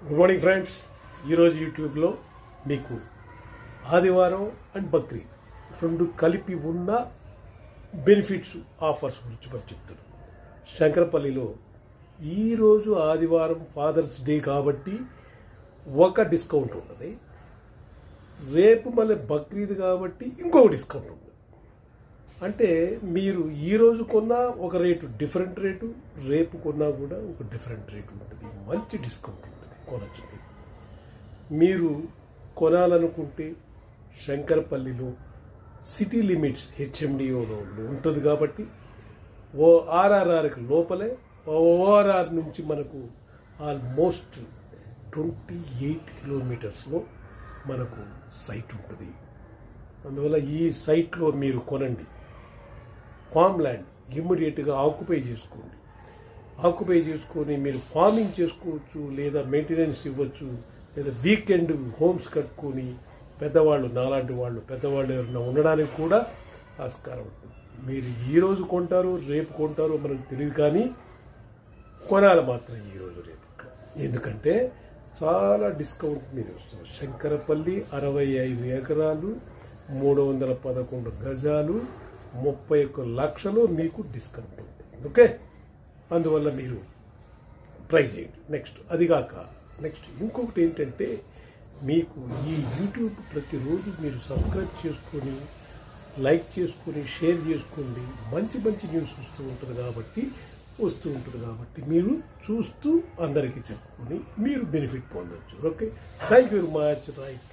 Good morning friends. ఈరోజు యూట్యూబ్లో మీకు ఆదివారం అండ్ బక్రీద్ రెండు కలిపి ఉన్న బెనిఫిట్స్ ఆఫర్స్ గురించి మరి చెప్తున్నాను. శంకరపల్లిలో ఈరోజు ఆదివారం ఫాదర్స్ డే కాబట్టి ఒక డిస్కౌంట్ ఉంటుంది, రేపు మళ్ళీ బక్రీద్ కాబట్టి ఇంకొక డిస్కౌంట్ ఉంటుంది. అంటే మీరు ఈరోజు కొన్నా ఒక రేటు డిఫరెంట్ రేటు, రేపు కొన్నా కూడా ఒక డిఫరెంట్ రేటు ఉంటుంది. మంచి డిస్కౌంట్ ఉంటుంది, కొనచ్చు. మీరు కొనాలనుకుంటే శంకరపల్లిలో సిటీ లిమిట్స్ హెచ్ఎండిఓలో ఉంటుంది కాబట్టి ఆర్ఆర్ఆర్కి లోపలే, ఓఆర్ఆర్ నుంచి మనకు ఆల్మోస్ట్ 28 కిలోమీటర్స్లో మనకు సైట్ ఉంటుంది. అందువల్ల ఈ సైట్లో మీరు కొనండి. ఫామ్ ల్యాండ్ ఇమ్మీడియట్గా ఆక్యుపై చేసుకోండి. ఆక్యుపై చేసుకొని మీరు ఫార్మింగ్ చేసుకోవచ్చు, లేదా మెయింటెనెన్స్ ఇవ్వచ్చు, లేదా వీకెండ్ హోమ్స్ కట్టుకొని పెద్దవాళ్ళు, నాలాంటి వాళ్ళు పెద్దవాళ్ళు ఎవరైనా ఉండడానికి కూడా ఆస్కారం ఉంటుంది. మీరు ఈరోజు కొంటారు, రేపు కొంటారో మనకు తెలియదు, కానీ కొనాలి మాత్రం ఈరోజు రేపు. ఎందుకంటే చాలా డిస్కౌంట్ మీద వస్తుంది. శంకరపల్లి 65 ఎకరాలు, 311 గజాలు, 31 లక్షలు మీకు డిస్కౌంట్ ఉంటుంది. ఓకే, అందువల్ల మీరు ట్రై చేయండి. నెక్స్ట్ ఇంకొకటి ఏంటంటే, మీకు ఈ యూట్యూబ్ ప్రతిరోజు మీరు సబ్స్క్రైబ్ చేసుకొని, లైక్ చేసుకొని, షేర్ చేసుకోండి. మంచి న్యూస్ వస్తూ ఉంటుంది కాబట్టి మీరు చూస్తూ అందరికీ చెప్పుకొని మీరు బెనిఫిట్ పొందొచ్చు. Okay, thank you very much. Right.